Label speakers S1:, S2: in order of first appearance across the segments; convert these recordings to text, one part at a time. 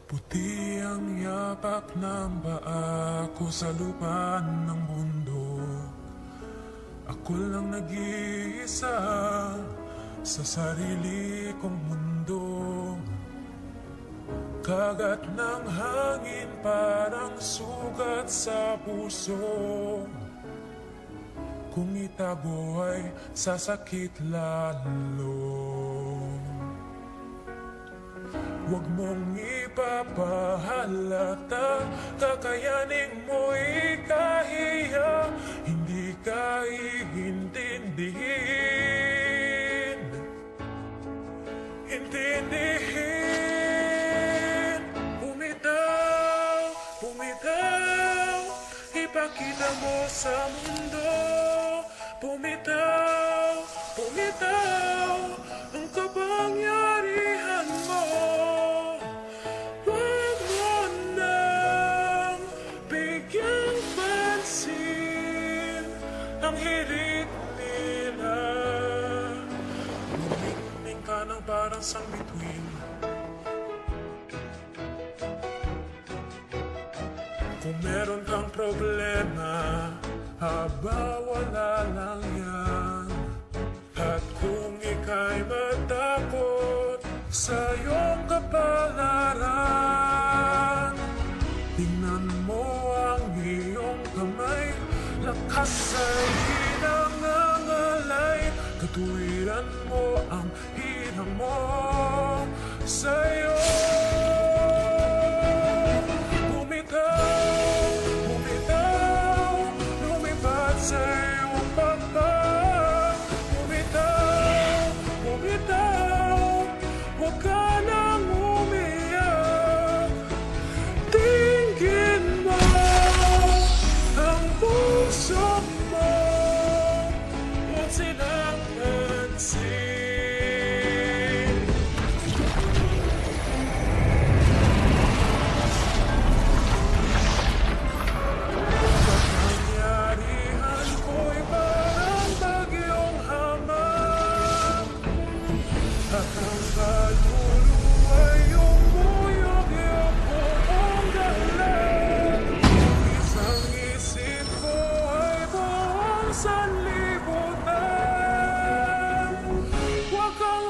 S1: Puti ang yapak ng paa ko sa lupa ng bundok. Ako lang nag-iisa sa sarili kong mundo. Kagat ng hangin parang sugat sa puso. Kung itago ay sasakit lalo. Huwag mong ipapahalata, kakayanin mo ikahiya, hindi ka iintindihin. Intindihin. Bumitaw, bumitaw, ipakita mo sa mundo. Bumitaw, bumitaw, ang kapangyarihan mo. Huwag mo nang bigyang pansin ang hirit nila. Lumingning ka ng parang sang-bituin. Kung meron kang problema, haba wala lang yan. At kung ika'y matakot sa iyong kapalaran, tingnan mo ang iyong kamay, lakas ay hinangangalay. Katuwiran mo ang hirang mo sa iyo.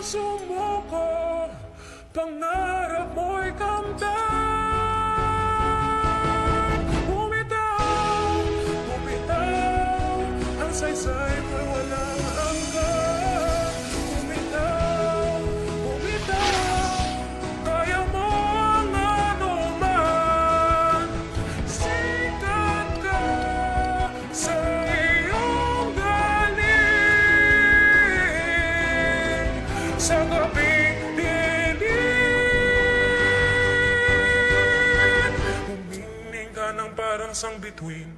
S1: Sumuko, pangarap mo'y kamtan. Bumitaw, bumitaw, ang saysay mo'y walang hanggan. Bumitaw, bumitaw, kaya mo ang anuman. Sikat ka sa iyong galing, sa gabing dilim. Humingning ka ng parang sang-bituin.